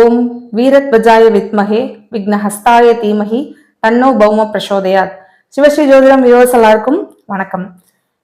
ஓம் வீரத்வஜாய வித்மகே விக்னஹஸ்தாய தீமகி தன்னோ பௌம பிரசோதயாத். சிவஸ்ரீ ஜோதிடம் வியூவர்ஸ் எல்லாருக்கும் வணக்கம்.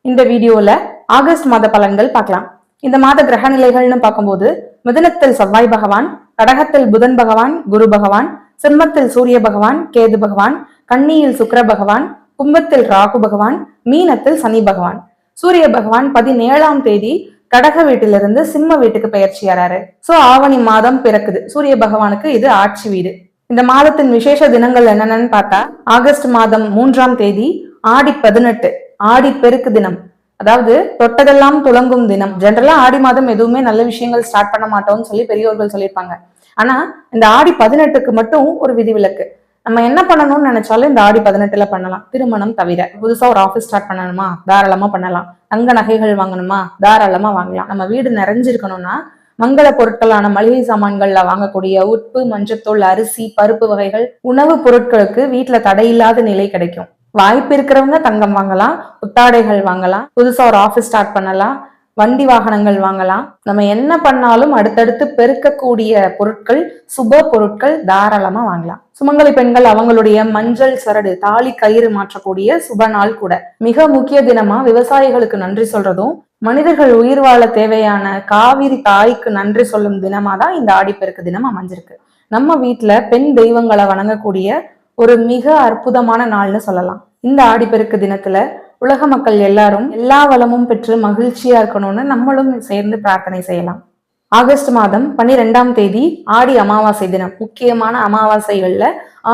இந்த வீடியோல ஆகஸ்ட் மாத பலன்கள் பார்க்கலாம். இந்த மாத கிரக நிலைகள்னு பார்க்கும்போது மிதுனத்தில் செவ்வாய் பகவான், கடகத்தில் புதன் பகவான், குரு பகவான், சிம்மத்தில் சூரிய பகவான், கேது பகவான், கன்னியில் சுக்கிர பகவான், கும்பத்தில் ராகு பகவான், மீனத்தில் சனி பகவான். சூரிய பகவான் 17ஆம் தேதி கடக வீட்டிலிருந்து சிம்ம வீட்டுக்கு பயிற்சியாராரு. சோ ஆவணி மாதம் பிறக்குது. சூரிய பகவானுக்கு இது ஆட்சி வீடு. இந்த மாதத்தின் விசேஷ தினங்கள் என்னென்னு பார்த்தா, ஆகஸ்ட் மாதம் 3ஆம் தேதி ஆடி 18 ஆடி பெருக்கு தினம், அதாவது தொட்டதெல்லாம் துளங்கும் தினம். ஜென்ரலா ஆடி மாதம் எதுவுமே நல்ல விஷயங்கள் ஸ்டார்ட் பண்ண மாட்டோம்னு சொல்லி பெரியோர்கள் சொல்லியிருப்பாங்க. ஆனா இந்த ஆடி 18க்கு மட்டும் ஒரு விதிவிலக்கு. நம்ம என்ன பண்ணணும்னு நினைச்சாலும் இந்த ஆடி 18ல பண்ணலாம். திருமணம் தவிர புதுசா ஒரு ஆஃபீஸ் ஸ்டார்ட் பண்ணணுமா, தாராளமா பண்ணலாம். தங்க நகைகள் வாங்கணுமா, தாராளமா வாங்கலாம். நம்ம வீடு நிறைஞ்சிருக்கணும்னா மங்கள பொருட்களான மளிகை சாமான்கள்ல வாங்கக்கூடிய உப்பு, மஞ்சத்தூள், அரிசி, பருப்பு வகைகள், உணவு பொருட்களுக்கு வீட்டுல தடையில்லாத நிலை கிடைக்கும். வாய்ப்பு இருக்கிறவங்க தங்கம் வாங்கலாம், புத்தாடைகள் வாங்கலாம், புதுசா ஒரு ஆஃபீஸ் ஸ்டார்ட் பண்ணலாம், வண்டி வாகனங்கள் வாங்கலாம். நம்ம என்ன பண்ணாலும் அடுத்தடுத்து பெருக்கக்கூடிய பொருட்கள், சுப பொருட்கள் தாராளமா வாங்கலாம். சுமங்கலி பெண்கள் அவங்களுடைய மஞ்சள் சரடு, தாலி கயிறு மாற்றக்கூடிய சுப நாள் கூட. மிக முக்கிய தினமா விவசாயிகளுக்கு நன்றி சொல்றதும், மனிதர்கள் உயிர் வாழ தேவையான காவிரி தாய்க்கு நன்றி சொல்லும் தினமா தான் இந்த ஆடிப்பெருக்கு தினம் அமைஞ்சிருக்கு. நம்ம வீட்டுல பெண் தெய்வங்களை வணங்கக்கூடிய ஒரு மிக அற்புதமான நாள்னு சொல்லலாம். இந்த ஆடிப்பெருக்கு தினத்துல உலக மக்கள் எல்லாரும் எல்லா வளமும் பெற்று மகிழ்ச்சியா இருக்கணும்னு நம்மளும் சேர்ந்து பிரார்த்தனை செய்யலாம். ஆகஸ்ட் மாதம் 12ஆம் தேதி ஆடி அமாவாசை தினம். முக்கியமான அமாவாசைகள்ல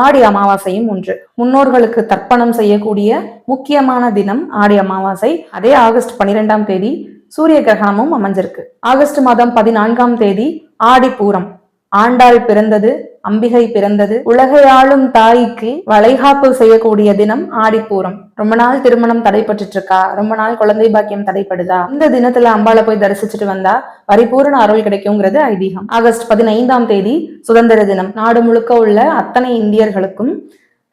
ஆடி அமாவாசையும் ஒன்று. முன்னோர்களுக்கு தர்ப்பணம் செய்யக்கூடிய முக்கியமான தினம் ஆடி அமாவாசை. அதே ஆகஸ்ட் 12ஆம் தேதி சூரிய கிரகணமும் அமைஞ்சிருக்கு. ஆகஸ்ட் மாதம் 14ஆம் தேதி ஆடி பூரம். ஆண்டாள் பிறந்தது, அம்பிகை பிறந்தது, உலகையாளும் தாய்க்கு வளைகாப்பு செய்யக்கூடிய தினம் ஆடிப்பூரம். ரொம்ப நாள் திருமணம் தடைப்பட்டு இருக்கா, ரொம்ப நாள் குழந்தை பாக்கியம் தடைப்படுதா, இந்த தினத்துல அம்பாளை போய் தரிசிச்சுட்டு வந்தா பரிபூர்ண அருள் கிடைக்குங்கிறது ஐதீகம். ஆகஸ்ட் 15ஆம் தேதி சுதந்திர தினம். நாடு முழுக்க உள்ள அத்தனை இந்தியர்களுக்கும்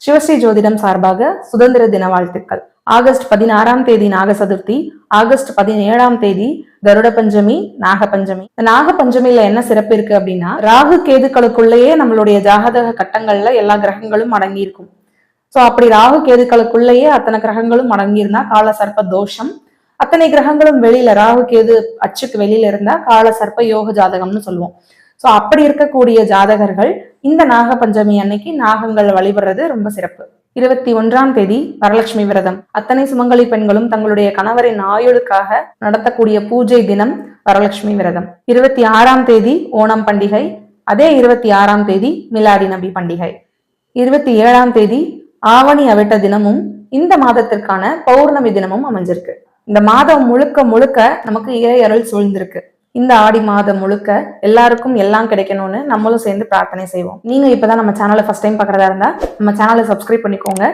சிவஸ்ரீ ஜோதிடம் சார்பாக சுதந்திர தின வாழ்த்துக்கள். ஆகஸ்ட் 16ஆம் தேதி நாக சதுர்த்தி. ஆகஸ்ட் 17ஆம் தேதி கருட பஞ்சமி, நாக பஞ்சமி. இந்த நாக பஞ்சமியில என்ன சிறப்பு இருக்கு அப்படின்னா, ராகு கேதுக்களுக்குள்ளேயே நம்மளுடைய ஜாதக கட்டங்கள்ல எல்லா கிரகங்களும் அடங்கி இருக்கும். சோ அப்படி ராகு கேதுக்களுக்குள்ளேயே அத்தனை கிரகங்களும் அடங்கியிருந்தா கால சர்ப்ப தோஷம். அத்தனை கிரகங்களும் வெளியில, ராகு கேது அச்சுக்கு வெளியில இருந்தா கால சர்ப்ப யோக ஜாதகம்னு சொல்லுவோம். சோ அப்படி இருக்கக்கூடிய ஜாதகர்கள் இந்த நாக பஞ்சமி அன்னைக்கு நாகங்கள் வழிபடுறது ரொம்ப சிறப்பு. 21ஆம் தேதி வரலட்சுமி விரதம். அத்தனை சுமங்கலி பெண்களும் தங்களுடைய கணவரின் ஆயுளுக்காக நடத்தக்கூடிய பூஜை தினம் வரலட்சுமி விரதம். 26ஆம் தேதி ஓணம் பண்டிகை. அதே 26ஆம் தேதி மிலாடி நபி பண்டிகை. 27ஆம் தேதி ஆவணி அவிட்ட தினமும் இந்த மாதத்திற்கான பௌர்ணமி தினமும் அமைஞ்சிருக்கு. இந்த மாதம் முழுக்க முழுக்க நமக்கு இறை அருள் சூழ்ந்திருக்கு. இந்த ஆடி மாதம் முழுக்க எல்லாருக்கும் எல்லாம் கிடைக்கணும்னு நம்மளும் சேர்ந்து பிரார்த்தனை செய்வோம். நீங்க இப்பதான் நம்ம சேனலை ஃபர்ஸ்ட் டைம் பார்க்கறதா இருந்தா நம்ம சேனலை சப்ஸ்கிரைப் பண்ணிக்கோங்க,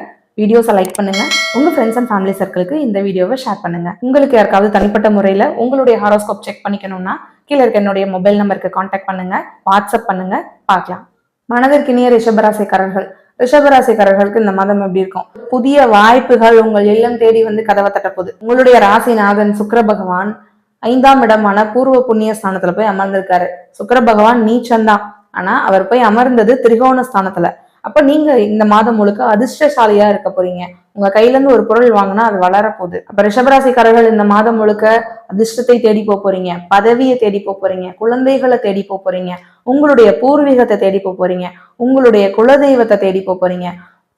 வீடியோஸை லைக் பண்ணுங்க, உங்க ஃப்ரெண்ட்ஸ் அண்ட் ஃபேமிலி சர்க்கிளுக்கு இந்த வீடியோவை ஷேர் பண்ணுங்க. உங்களுக்கு யாருக்காவது தனிப்பட்ட முறையில உங்களுடைய ஹாரோஸ்கோப் செக் பண்ணிக்கணும்னா கீழே இருக்க என்னுடைய மொபைல் நம்பருக்கு கான்டாக்ட் பண்ணுங்க, வாட்ஸ்அப் பண்ணுங்க, பார்க்கலாம். மனதிற்கினிய ரிஷபராசிக்காரர்கள். ரிஷபராசிக்காரர்களுக்கு இந்த மாதம் எப்படி இருக்கும்? புதிய வாய்ப்புகள் உங்கள் இல்லம் தேடி வந்து கதவை தட்ட போகுது. உங்களுடைய ராசிநாதன் சுக்கிர பகவான் 5ஆம் இடமான பூர்வ புண்ணிய ஸ்தானத்துல போய் அமர்ந்திருக்காரு. சுக்கிர பகவான் நீச்சம்தான், ஆனா அவர் போய் அமர்ந்தது திரிகோண ஸ்தானத்துல. அப்ப நீங்க இந்த மாதம் முழுக்க அதிர்ஷ்டசாலியா இருக்க போறீங்க. உங்க கையில இருந்து ஒரு பொருள் வாங்கினா அது வளர போகுது. அப்ப ரிஷபராசிக்காரர்கள் இந்த மாதம் முழுக்க அதிர்ஷ்டத்தை தேடி போறீங்க, பதவியை தேடி போறீங்க, குழந்தைகளை தேடி போறீங்க, உங்களுடைய பூர்வீகத்தை தேடி போறீங்க, உங்களுடைய குலதெய்வத்தை தேடி போறீங்க.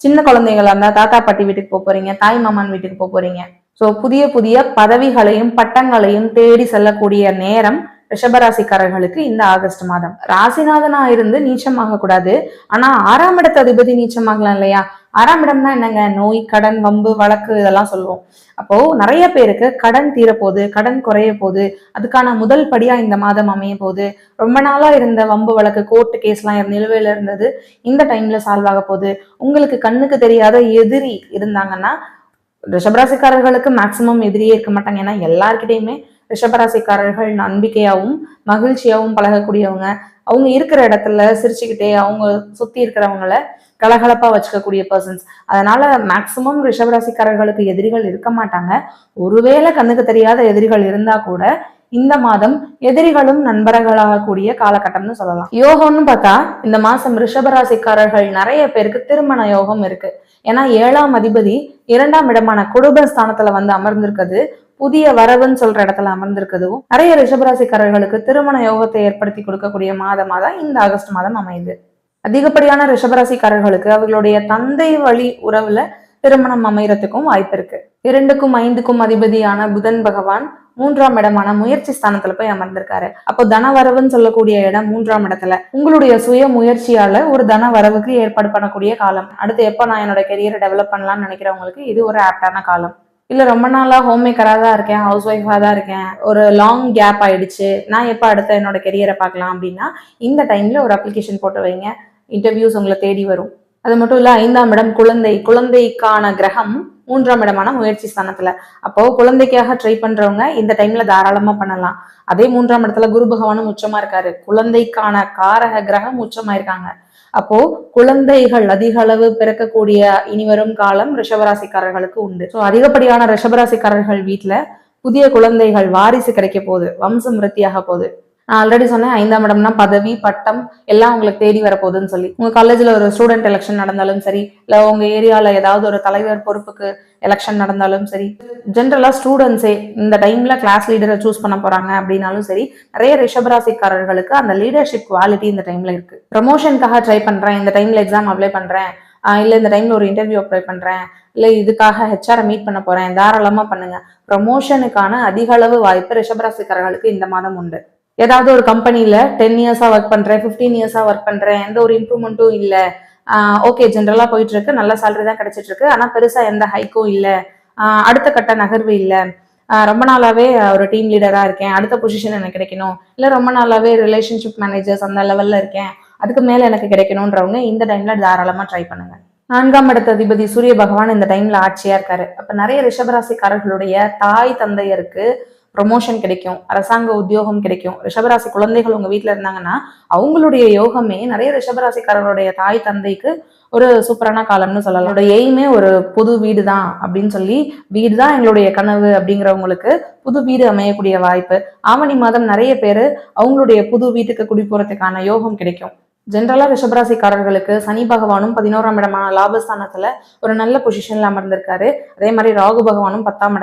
சின்ன குழந்தைகளா இருந்தா தாத்தா பாட்டி வீட்டுக்கு போறீங்க, தாய் மாமன் வீட்டுக்கு போறீங்க. சோ புதிய புதிய பதவிகளையும் பட்டங்களையும் தேடி செல்லக்கூடிய நேரம் ரிஷபராசிக்காரர்களுக்கு இந்த ஆகஸ்ட் மாதம். ராசிநாதனா இருந்து நீச்சமாக கூடாது, ஆனா 6ஆம் இடத்து அதிபதி நீச்சமாகலாம் இல்லையா? 6ஆம் இடம்னா என்னங்க? நோய், கடன், வம்பு, வழக்கு இதெல்லாம் சொல்லுவோம். அப்போ நிறைய பேருக்கு கடன் தீரப்போகுது, கடன் குறைய போகுது. அதுக்கான முதல் படியா இந்த மாதம் அமைய போகுது. ரொம்ப நாளா இருந்த வம்பு வழக்கு, கோர்ட்டு கேஸ்லாம் நிலுவையில இருந்தது, இந்த டைம்ல சால்வ் ஆக போகுது. உங்களுக்கு கண்ணுக்கு தெரியாத எதிரி இருந்தாங்கன்னா, ரிஷபராசிக்காரர்களுக்கு மேக்சிமம் எதிரியே இருக்க மாட்டாங்க. ஏன்னா எல்லார்கிட்டையுமே ரிஷபராசிக்காரர்கள் நம்பிக்கையாவும் மகிழ்ச்சியாவும் பழகக்கூடியவங்க. அவங்க இருக்கிற இடத்துல சிரிச்சுக்கிட்டே அவங்க சுத்தி இருக்கிறவங்கள கலகலப்பா வச்சுக்கக்கூடிய பர்சன்ஸ். அதனால மேக்சிமம் ரிஷபராசிக்காரர்களுக்கு எதிரிகள் இருக்க மாட்டாங்க. ஒருவேளை கண்ணுக்கு தெரியாத எதிரிகள் இருந்தா கூட இந்த மாதம் எதிரிகளும் நண்பர்களாக கூடிய காலகட்டம்னு சொல்லலாம். யோகம்னு பார்த்தா இந்த மாசம் ரிஷபராசிக்காரர்கள் நிறைய பேருக்கு திருமண யோகம் இருக்கு. ஏன்னா 7ஆம் அதிபதி 2ஆம் இடமான குடும்பஸ்தானத்துல வந்து அமர்ந்திருக்கிறது, புதிய வரவுன்னு சொல்ற இடத்துல அமர்ந்திருக்கிறதும் நிறைய ரிஷபராசிக்காரர்களுக்கு திருமண யோகத்தை ஏற்படுத்தி கொடுக்கக்கூடிய மாதமா தான் இந்த ஆகஸ்ட் மாதம் அமையுது. அதிகப்படியான ரிஷபராசிக்காரர்களுக்கு அவர்களுடைய தந்தை வழி உறவுல திருமணம் அமையறதுக்கும் வாய்ப்பு இருக்கு. 2க்கும் 5க்கும் அதிபதியான புதன் பகவான் 3ஆம் இடமான முயற்சி ஸ்தானத்துல போய் அமர்ந்திருக்காரு. அப்போ தனவரவுன்னு சொல்லக்கூடிய இடம் 3ஆம் இடத்துல. உங்களுடைய சுய முயற்சியால ஒரு தன வரவுக்கு ஏற்பாடு பண்ணக்கூடிய காலம். அடுத்து எப்ப நான் என்னோட கெரியரை டெவலப் பண்ணலாம்னு நினைக்கிறவங்களுக்கு இது ஒரு ஆப்டான காலம். இல்ல ரொம்ப நாளா ஹோம் மேக்கரா தான் இருக்கேன், ஹவுஸ் ஒய்ஃபா தான் இருக்கேன், ஒரு லாங் கேப் ஆயிடுச்சு, நான் எப்ப அடுத்த என்னோட கெரியரை பார்க்கலாம் அப்படின்னா இந்த டைம்ல ஒரு அப்ளிகேஷன் போட்டு வைங்க. இன்டர்வியூஸ் உங்களை தேடி வரும். அது மட்டும் இல்ல 5ஆம் இடம் குழந்தைக்கான கிரகம் 3ஆம் இடமான முயற்சி ஸ்தானத்துல. அப்போ குழந்தைக்காக ட்ரை பண்றவங்க இந்த டைம்ல தாராளமா பண்ணலாம். அதே 3ஆம் இடத்துல குரு பகவானும் உச்சமா இருக்காரு. குழந்தைக்கான காரக கிரகம் உச்சமா இருக்காங்க. அப்போ குழந்தைகள் அதிக அளவு பிறக்கக்கூடிய இனிவரும் காலம் ரிஷபராசிக்காரர்களுக்கு உண்டு. ஸோ அதிகப்படியான ரிஷபராசிக்காரர்கள் வீட்டுல புதிய குழந்தைகள் வாரிசு கிடைக்க போகுது, வம்சம் விருத்தியாக போகுது. நான் ஆல்ரெடி சொன்னேன் 5ஆம் இடம்னா பதவி பட்டம் எல்லாம் உங்களுக்கு தேடி வரப்போகுதுன்னு சொல்லி. உங்க காலேஜ்ல ஒரு ஸ்டூடெண்ட் எலெக்ஷன் நடந்தாலும் சரி, இல்ல உங்க ஏரியால ஏதாவது ஒரு தலைவர் பொறுப்புக்கு எலெக்ஷன் நடந்தாலும் சரி, ஜென்ரலா ஸ்டூடெண்ட்ஸே இந்த டைம்ல கிளாஸ் லீடரை சூஸ் பண்ண போறாங்க அப்படின்னாலும் சரி, நிறைய ரிஷபராசிக்காரர்களுக்கு அந்த லீடர்ஷிப் குவாலிட்டி இந்த டைம்ல இருக்கு. ப்ரமோஷனுக்காக ட்ரை பண்றேன், இந்த டைம்ல எக்ஸாம் அப்ளை பண்றேன், இல்ல இந்த டைம்ல ஒரு இன்டர்வியூ அப்ளை பண்றேன், இல்ல இதுக்காக ஹெச்ஆர் மீட் பண்ண போறேன், தாராளமா பண்ணுங்க. ப்ரமோஷனுக்கான அதிக அளவு வாய்ப்பு ரிஷபராசிக்காரர்களுக்கு இந்த மாதம் உண்டு. ஏதாவது ஒரு கம்பெனில 10 இயர்ஸா ஒர்க் பண்றேன், 15 இயர்ஸா ஒர்க் பண்றேன், எந்த ஒரு இம்ப்ரூவ்மெண்ட்டும் இல்ல, ஓகே ஜென்ரலா போயிட்டு இருக்கு, நல்ல சேலரி தான் கிடைச்சிட்டு இருக்கு, ஆனா பெருசா எந்த ஹைக்கும் இல்ல, அடுத்த கட்ட நகர்வு இல்ல, ரொம்ப நாளாவே ஒரு டீம் லீடரா இருக்கேன், அடுத்த பொசிஷன் எனக்கு கிடைக்கணும், இல்ல ரொம்ப நாளாவே ரிலேஷன்ஷிப் மேனேஜர்ஸ் அந்த லெவல்ல இருக்கேன், அதுக்கு மேல எனக்கு கிடைக்கணும்ன்றவங்க இந்த டைம்ல தாராளமா ட்ரை பண்ணுங்க. 4ஆம் இடத்த அதிபதி சூரிய பகவான் இந்த டைம்ல ஆட்சியா இருக்காரு. அப்ப நிறைய ரிஷபராசிக்காரர்களுடைய தாய் தந்தையருக்கு ப்ரொமோஷன் கிடைக்கும், அரசாங்க உத்தியோகம் கிடைக்கும். ரிஷபராசி குழந்தைகள் உங்க வீட்டுல இருந்தாங்கன்னா அவங்களுடைய யோகமே நிறைய ரிஷபராசிக்காரர்களுடைய தாய் தந்தைக்கு ஒரு சூப்பரான காலம்னு சொல்லலாம். என்னோட எய்மே ஒரு புது வீடு தான் அப்படின்னு சொல்லி, வீடு தான் எங்களுடைய கனவு அப்படிங்கிறவங்களுக்கு புது வீடு அமையக்கூடிய வாய்ப்பு. ஆவணி மாதம் நிறைய பேரு அவங்களுடைய புது வீட்டுக்கு குடி போறதுக்கான யோகம் கிடைக்கும். ஜென்ரலா ரிஷபராசிக்காரர்களுக்கு சனி பகவானும் 11ஆம் இடமான லாபஸ்தானத்துல ஒரு நல்ல பொசிஷன்ல அமர்ந்திருக்காரு. அதே மாதிரி ராகு பகவானும் 10ஆம்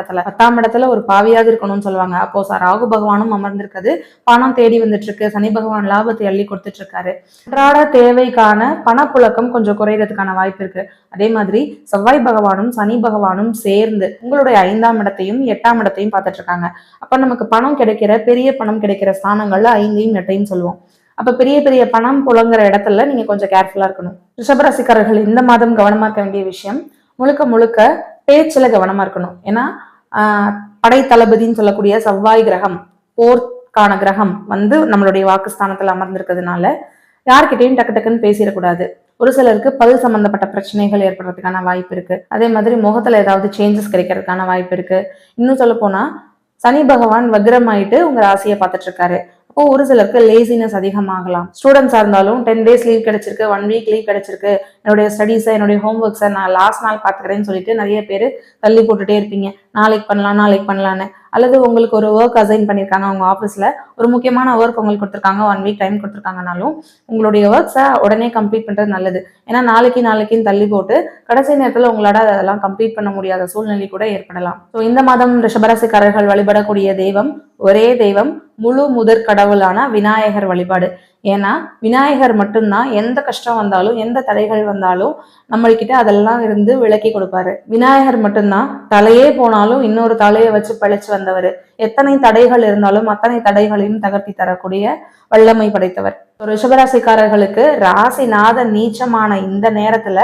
இடத்துல ஒரு பாவியாவது இருக்கணும்னு சொல்லுவாங்க. அப்போ ராகு பகவானும் அமர்ந்திருக்கிறது, பணம் தேடி வந்துட்டு இருக்கு, சனி பகவான் லாபத்தை அள்ளி கொடுத்துட்டு இருக்காரு. அன்றாட தேவைக்கான பணப்புழக்கம் கொஞ்சம் குறையறதுக்கான வாய்ப்பு இருக்கு. அதே மாதிரி செவ்வாய் பகவானும் சனி பகவானும் சேர்ந்து உங்களுடைய 5ஆம் இடத்தையும் 8ஆம் இடத்தையும் பார்த்துட்டு இருக்காங்க. அப்ப நமக்கு பணம் கிடைக்கிற, பெரிய பணம் கிடைக்கிற ஸ்தானங்கள்ல 5ஐயும் 8ஐயும் சொல்லுவோம். அப்ப பெரிய பெரிய பணம் புழங்குற இடத்துல நீங்க கொஞ்சம் கேர்ஃபுல்லா இருக்கணும். ரிஷபராசிக்காரர்கள் இந்த மாதம் கவனமா இருக்க வேண்டிய விஷயம், முழுக்க முழுக்க பேச்சுல கவனமா இருக்கணும். ஏன்னா படை தளபதினு சொல்லக்கூடிய செவ்வாய் கிரகம், போர்க்கான கிரகம் வந்து நம்மளுடைய வாக்குஸ்தானத்துல அமர்ந்திருக்கிறதுனால யார்கிட்டையும் டக்கு டக்குன்னு பேசிடக்கூடாது. ஒரு சிலருக்கு பல் சம்பந்தப்பட்ட பிரச்சனைகள் ஏற்படுறதுக்கான வாய்ப்பு இருக்கு. அதே மாதிரி முகத்துல ஏதாவது சேஞ்சஸ் கிடைக்கிறதுக்கான வாய்ப்பு இருக்கு. இன்னும் சொல்ல போனா சனி பகவான் வக்ரமாயிட்டு உங்க ராசியை பார்த்துட்டு இருக்காரு. அப்போ ஒரு சிலருக்கு லேசினஸ் அதிகமாகலாம். ஸ்டூடெண்ட்ஸா இருந்தாலும் 10 days லீவ் கிடைச்சிருக்கு, 1 week லீவ் கிடைச்சிருக்கு, என்னுடைய ஸ்டடீஸை என்னுடைய ஹோம் ஒர்க்ஸை நான் லாஸ்ட் நாள் பார்த்துக்கிறேன்னு சொல்லிட்டு நிறைய பேர் தள்ளி போட்டுட்டே இருப்பீங்க. நாளைக்கு பண்ணலான்னு. அல்லது உங்களுக்கு ஒரு ஒர்க் அசைன் பண்ணியிருக்காங்க உங்க ஆஃபீஸ்ல, ஒரு முக்கியமான ஒர்க் உங்களுக்கு கொடுத்துருக்காங்க, 1 week டைம் கொடுத்துருக்காங்கனாலும் உங்களுடைய ஒர்க்ஸை உடனே கம்ப்ளீட் பண்றது நல்லது. ஏன்னா நாளைக்குன்னு தள்ளி போட்டு கடைசி நேரத்தில் உங்களால அதெல்லாம் கம்ப்ளீட் பண்ண முடியாத சூழ்நிலை கூட ஏற்படலாம். ஸோ இந்த மாதம் ரிஷபராசிக்காரர்கள் வழிபடக்கூடிய தெய்வம், ஒரே தெய்வம், முழு முதற் கடவுளான விநாயகர் வழிபாடு. ஏன்னா விநாயகர் மட்டும்தான் எந்த கஷ்டம் வந்தாலும் எந்த தடைகள் வந்தாலும் நம்மள்கிட்ட அதெல்லாம் இருந்து விலக்கி கொடுப்பாரு. விநாயகர் மட்டும்தான் தலையே போனாலும் இன்னொரு தலையை வச்சு பழிச்சு வந்தவர். எத்தனை தடைகள் இருந்தாலும் அத்தனை தடைகளையும் தகர்த்தி தரக்கூடிய வல்லமை படைத்தவர். ரிஷபராசிக்காரர்களுக்கு ராசிநாத நீச்சமான இந்த நேரத்துல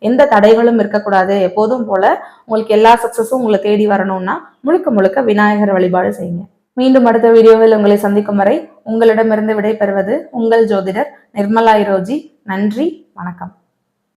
எந்த தடைகளும் இருக்கக்கூடாது, எப்போதும் போல உங்களுக்கு எல்லா சக்சஸும் உங்களை தேடி வரணும்னா முழுக்க முழுக்க விநாயகர் வழிபாடு செய்யுங்க. மீண்டும் அடுத்த வீடியோவில் உங்களை சந்திக்கும் வரை உங்களிடமிருந்து விடை பெறுவது உங்கள் ஜோதிடர் நிர்மலா இரோஜி. நன்றி, வணக்கம்.